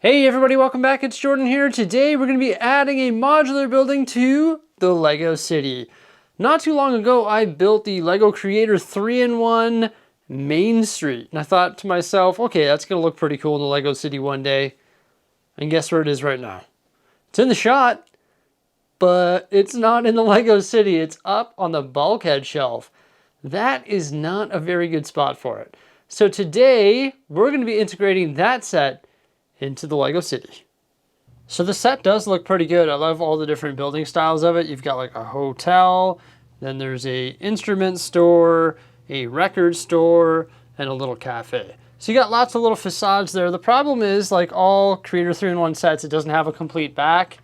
Hey everybody, welcome back. It's Jordan here. Today we're going to be adding a modular building to the Lego City. Not too long ago, I built the Lego Creator 3-in-1 Main Street. And I thought to myself, okay, that's going to look pretty cool in the Lego City one day. And guess where it is right now? It's in the shot, but it's not in the Lego City. It's up on the bulkhead shelf. That is not a very good spot for it. So today, we're going to be integrating that set into the Lego City. So the set does look pretty good. I love all the different building styles of it. You've got like a hotel, then there's a instrument store, a record store, and a little cafe. So you got lots of little facades there. The problem is, like all Creator 3-in-1 sets, it doesn't have a complete back,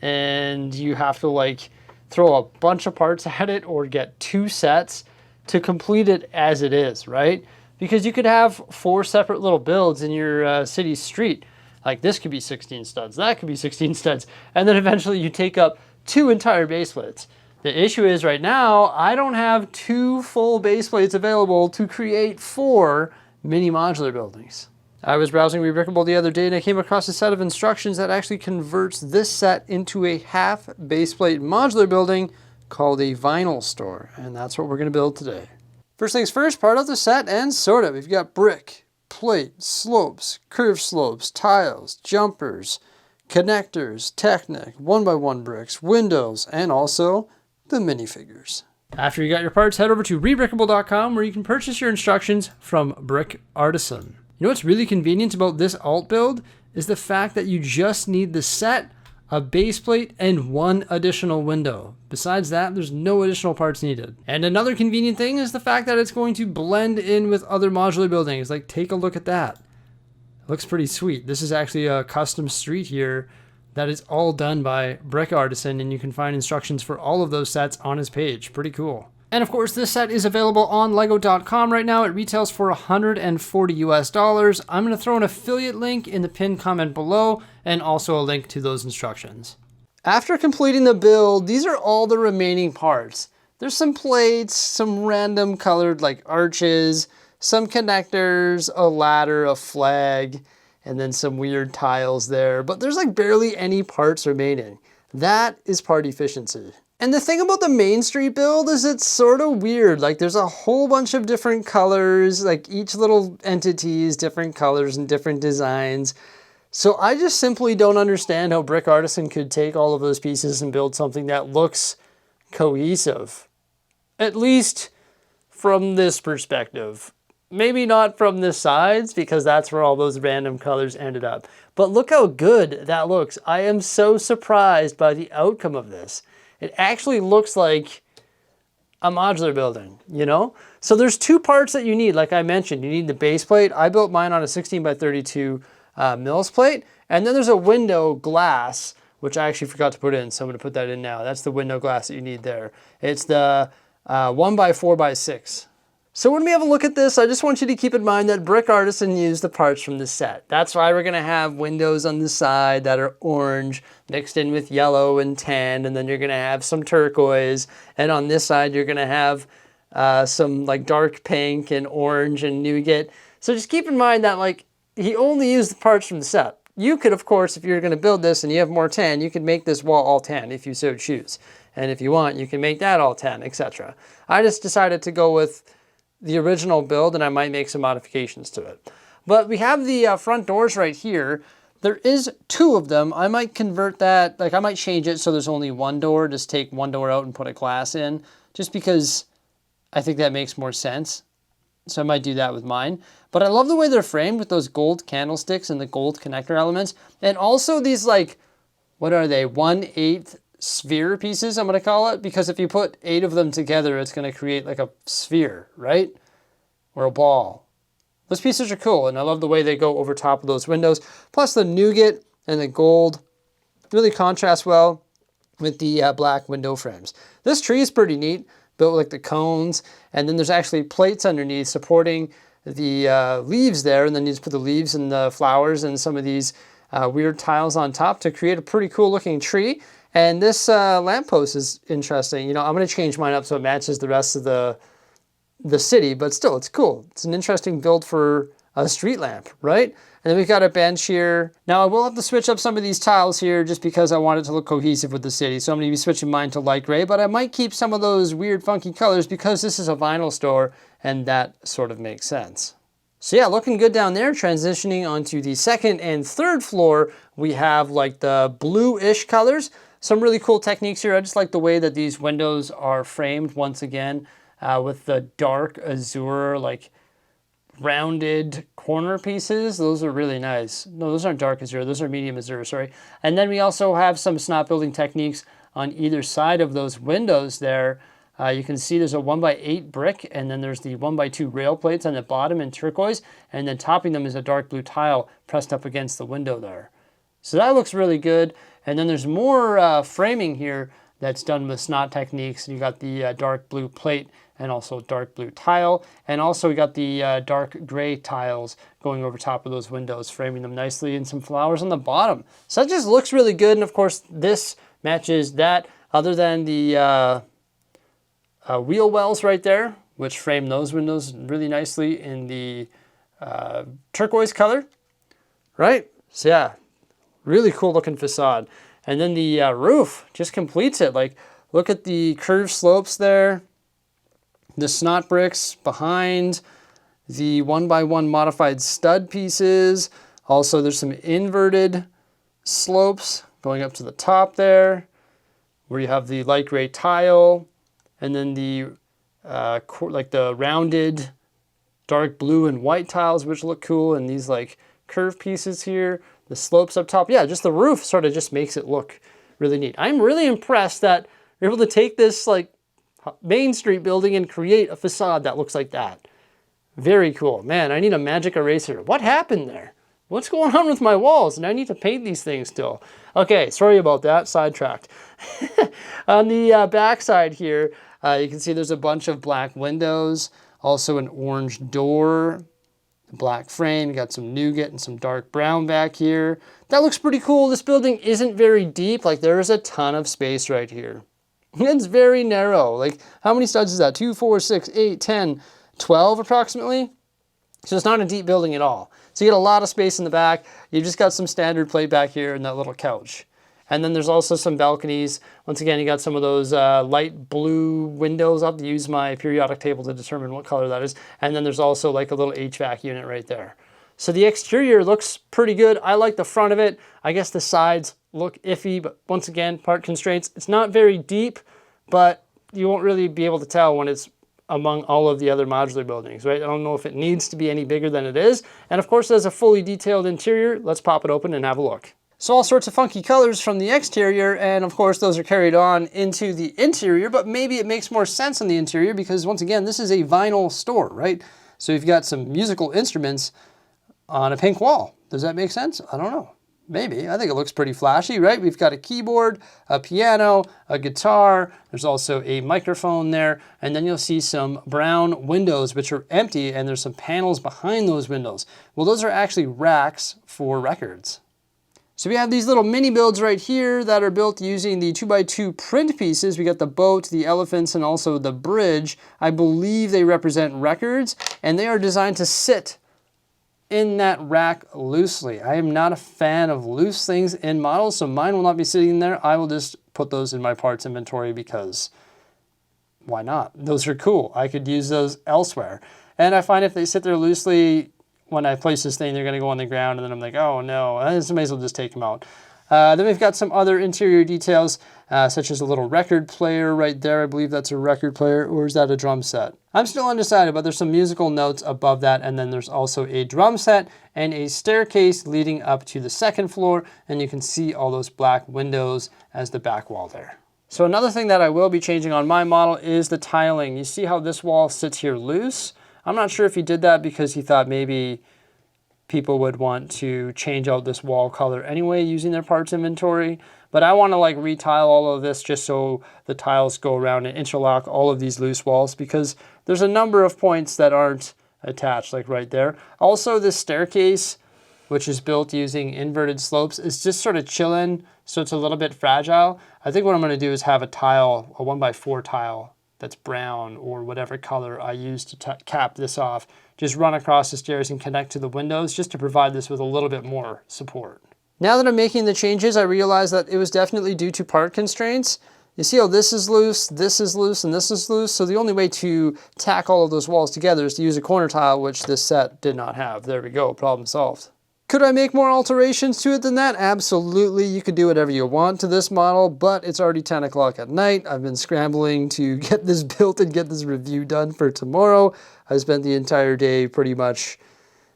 and you have to like throw a bunch of parts at it or get two sets to complete it as it is, right? Because you could have 4 separate little builds in your city street. Like this could be 16 studs, that could be 16 studs, and then eventually you take up 2 entire base plates. The issue is right now, I don't have 2 full base plates available to create 4 mini modular buildings. I was browsing Rebrickable the other day and I came across a set of instructions that actually converts this set into a half base plate modular building called a vinyl store, and that's what we're going to build today. First things first, part out the set and sort it. We've got brick, plate, slopes, curved slopes, tiles, jumpers, connectors, Technic, 1x1 bricks, windows, and also the minifigures. After you got your parts, head over to rebrickable.com where you can purchase your instructions from Brick Artisan. You know what's really convenient about this alt build is the fact that you just need the set, a base plate, and 1 additional window. Besides that, there's no additional parts needed. And another convenient thing is the fact that it's going to blend in with other modular buildings. Like, take a look at that. It looks pretty sweet. This is actually a custom street here that is all done by Brick Artisan, and you can find instructions for all of those sets on his page. Pretty cool. And of course, this set is available on lego.com right now. It retails for $140 US. I'm going to throw an affiliate link in the pinned comment below and also a link to those instructions. After completing the build, these are all the remaining parts. There's some plates, some random colored like arches, some connectors, a ladder, a flag, and then some weird tiles there. But there's like barely any parts remaining. That is part efficiency. And the thing about the Main Street build is it's sort of weird. Like there's a whole bunch of different colors, like each little entity is different colors and different designs. So I just simply don't understand how Brick Artisan could take all of those pieces and build something that looks cohesive. At least from this perspective. Maybe not from the sides, because that's where all those random colors ended up. But look how good that looks. I am so surprised by the outcome of this. It actually looks like a modular building, you know? So there's 2 parts that you need, like I mentioned. You need the base plate. I built mine on a 16x32 mils plate. And then there's a window glass, which I actually forgot to put in, so I'm going to put that in now. That's the window glass that you need there. It's the 1x4x6. So when we have a look at this, I just want you to keep in mind that Brick Artisan used the parts from the set. That's why we're going to have windows on the side that are orange mixed in with yellow and tan, and then you're going to have some turquoise, and on this side you're going to have some like dark pink and orange and nougat. So just keep in mind that like he only used the parts from the set. You could, of course, if you're going to build this and you have more tan, you could make this wall all tan if you so choose. And if you want, you can make that all tan, etc. I just decided to go with the original build, and I might make some modifications to it. But we have the front doors right here. There is 2 of them. I might convert that, like I might change it so there's only 1 door, just take 1 door out and put a glass in, just because I think that makes more sense. So I might do that with mine. But I love the way they're framed with those gold candlesticks and the gold connector elements. And also these like, what are they, 1/8 sphere pieces, I'm going to call it, because if you put 8 of them together, it's going to create like a sphere, right? Or a ball. Those pieces are cool, and I love the way they go over top of those windows. Plus the nougat and the gold really contrast well with the black window frames. This tree is pretty neat, built with like the cones, and then there's actually plates underneath supporting the leaves there, and then you just put the leaves and the flowers and some of these weird tiles on top to create a pretty cool looking tree. And this lamppost is interesting. You know, I'm going to change mine up so it matches the rest of the city, but still, it's cool. It's an interesting build for a street lamp, right? And then we've got a bench here. Now I will have to switch up some of these tiles here just because I want it to look cohesive with the city. So I'm going to be switching mine to light gray, but I might keep some of those weird funky colors because this is a vinyl store and that sort of makes sense. So yeah, looking good down there. Transitioning onto the second and third floor, we have like the blue-ish colors. Some really cool techniques here. I just like the way that these windows are framed once again with the dark azure, like rounded corner pieces. Those are really nice. No, those aren't dark azure. Those are medium azure, sorry. And then we also have some snot building techniques on either side of those windows there. You can see there's a 1x8 brick, and then there's the 1x2 rail plates on the bottom in turquoise, and then topping them is a dark blue tile pressed up against the window there. So that looks really good. And then there's more framing here that's done with snot techniques. You got the dark blue plate and also dark blue tile. And also we got the dark gray tiles going over top of those windows, framing them nicely, and some flowers on the bottom. So that just looks really good. And of course, this matches that, other than the wheel wells right there, which frame those windows really nicely in the turquoise color, right? So yeah, really cool looking facade. And then the roof just completes it. Like, look at the curved slopes there, the snot bricks behind, the 1x1 modified stud pieces. Also, there's some inverted slopes going up to the top there, where you have the light gray tile, and then the like the rounded dark blue and white tiles, which look cool, and these like curved pieces here, the slopes up top. Yeah, just the roof sort of just makes it look really neat. I'm really impressed that you're able to take this like Main Street building and create a facade that looks like that. Very cool. Man, I need a magic eraser. What happened there? What's going on with my walls? And I need to paint these things still. Okay, sorry about that, sidetracked. On the back side here, you can see there's a bunch of black windows, also an orange door, black frame. You got some nougat and some dark brown back here. That looks pretty cool. This building isn't very deep. Like, there is a ton of space right here. It's very narrow. Like, how many studs is that? 2, 4, 6, 8, 10, 12 approximately? So it's not a deep building at all. So you get a lot of space in the back. You just got some standard plate back here and that little couch. And then there's also some balconies. Once again, you got some of those light blue windows. I'll have to use my periodic table to determine what color that is. And then there's also like a little HVAC unit right there. So the exterior looks pretty good. I like the front of it. I guess the sides look iffy, but once again, part constraints. It's not very deep, but you won't really be able to tell when it's among all of the other modular buildings, right? I don't know if it needs to be any bigger than it is. And of course, there's a fully detailed interior. Let's pop it open and have a look. So all sorts of funky colors from the exterior, and of course those are carried on into the interior, but maybe it makes more sense on the interior because once again, this is a vinyl store, right? So you've got some musical instruments on a pink wall. Does that make sense? I don't know. Maybe. I think it looks pretty flashy, right? We've got a keyboard, a piano, a guitar. There's also a microphone there. And then you'll see some brown windows, which are empty, and there's some panels behind those windows. Well, those are actually racks for records. So we have these little mini builds right here that are built using the 2x2 print pieces. We got the boat, the elephants, and also the bridge. I believe they represent records, and they are designed to sit in that rack loosely. I am not a fan of loose things in models, so mine will not be sitting there. I will just put those in my parts inventory because why not? Those are cool. I could use those elsewhere. And I find if they sit there loosely, when I place this thing, they're gonna go on the ground, and then I'm like, oh no, I may as well just take them out. Then we've got some other interior details, such as a little record player right there. I believe that's a record player, or is that a drum set? I'm still undecided, but there's some musical notes above that, and then there's also a drum set and a staircase leading up to the second floor, and you can see all those black windows as the back wall there. So another thing that I will be changing on my model is the tiling. You see how this wall sits here loose? I'm not sure if he did that because he thought maybe people would want to change out this wall color anyway using their parts inventory. But I want to like retile all of this just so the tiles go around and interlock all of these loose walls because there's a number of points that aren't attached, like right there. Also, this staircase, which is built using inverted slopes, is just sort of chilling, so it's a little bit fragile. I think what I'm going to do is have a tile, a 1x4 tile, that's brown or whatever color I use to cap this off, just run across the stairs and connect to the windows just to provide this with a little bit more support. Now that I'm making the changes, I realized that it was definitely due to part constraints. You see how this is loose, and this is loose? So the only way to tack all of those walls together is to use a corner tile, which this set did not have. There we go, problem solved. Could I make more alterations to it than that? Absolutely, you could do whatever you want to this model, but it's already 10 o'clock at night. I've been scrambling to get this built and get this review done for tomorrow. I spent the entire day pretty much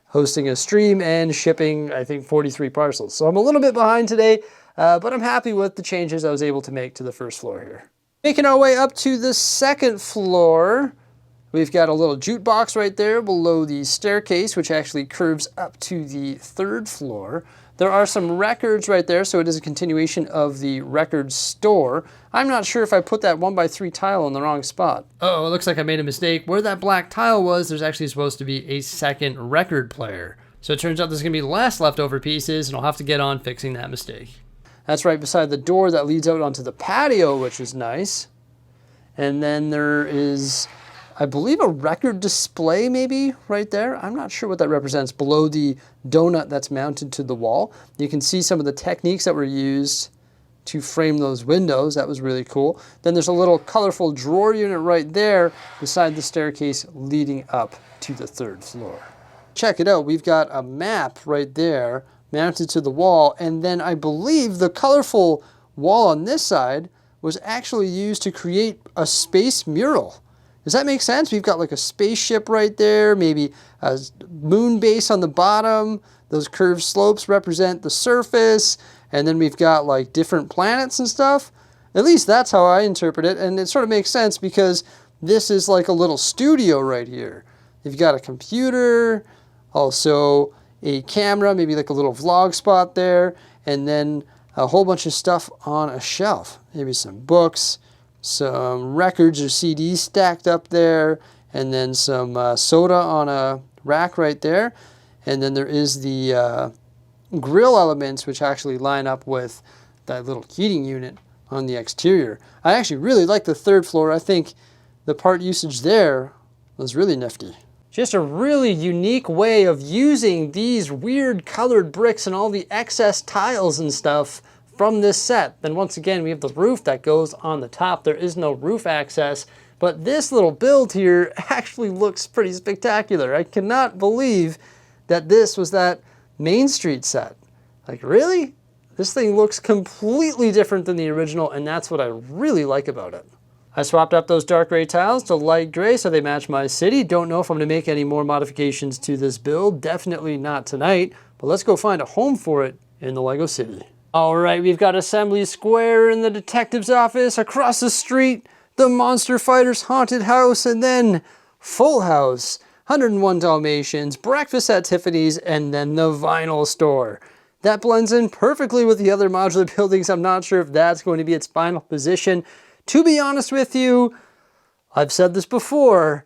hosting a stream and shipping, I think, 43 parcels. So I'm a little bit behind today, but I'm happy with the changes I was able to make to the first floor here. Making our way up to the second floor. We've got a little jute box right there below the staircase, which actually curves up to the third floor. There are some records right there, so it is a continuation of the record store. I'm not sure if I put that 1x3 tile in the wrong spot. Uh-oh, it looks like I made a mistake. Where that black tile was, there's actually supposed to be a second record player. So it turns out there's gonna be less leftover pieces, and I'll have to get on fixing that mistake. That's right beside the door that leads out onto the patio, which is nice. And then there is, I believe, a record display maybe right there. I'm not sure what that represents below the donut that's mounted to the wall. You can see some of the techniques that were used to frame those windows. That was really cool. Then there's a little colorful drawer unit right there beside the staircase leading up to the third floor. Check it out. We've got a map right there mounted to the wall, and then I believe the colorful wall on this side was actually used to create a space mural. Does that make sense? We've got like a spaceship right there, maybe a moon base on the bottom. Those curved slopes represent the surface. And then we've got like different planets and stuff. At least that's how I interpret it. And it sort of makes sense because this is like a little studio right here. You've got a computer, also a camera, maybe like a little vlog spot there, and then a whole bunch of stuff on a shelf. Maybe some books, some records or CDs stacked up there, and then some soda on a rack right there. And then there is the grill elements, which actually line up with that little heating unit on the exterior. I actually really like the third floor. I think the part usage there was really nifty. Just a really unique way of using these weird colored bricks and all the excess tiles and stuff from this set. Then once again, we have the roof that goes on the top. There is no roof access, but this little build here actually looks pretty spectacular. I cannot believe that this was that Main Street set. Like, really? This thing looks completely different than the original, and that's what I really like about it. I swapped up those dark gray tiles to light gray so they match my city. Don't know if I'm gonna make any more modifications to this build. Definitely not tonight, but let's go find a home for it in the Lego City. All right, we've got Assembly Square in the detective's office, across the street, the Monster Fighter's haunted house, and then Full House, 101 Dalmatians, breakfast at Tiffany's, and then the vinyl store. That blends in perfectly with the other modular buildings. I'm not sure if that's going to be its final position. To be honest with you, I've said this before,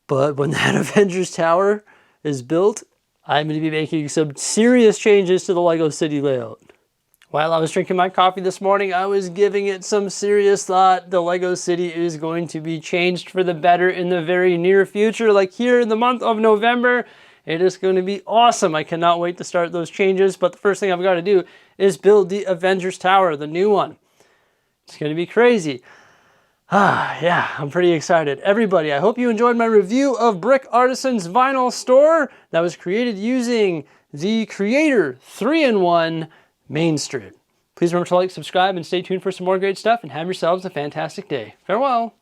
but when that Avengers Tower is built, I'm going to be making some serious changes to the Lego City layout. While I was drinking my coffee this morning, I was giving it some serious thought. The Lego City is going to be changed for the better in the very near future, like here in the month of November. It is going to be awesome. I cannot wait to start those changes, but the first thing I've got to do is build the Avengers Tower, the new one. It's going to be crazy. Yeah, I'm pretty excited. Everybody, I hope you enjoyed my review of Brick Artisan's vinyl store that was created using the Creator 3-in-1 Main Street. Please remember to like, subscribe, and stay tuned for some more great stuff, and have yourselves a fantastic day. Farewell.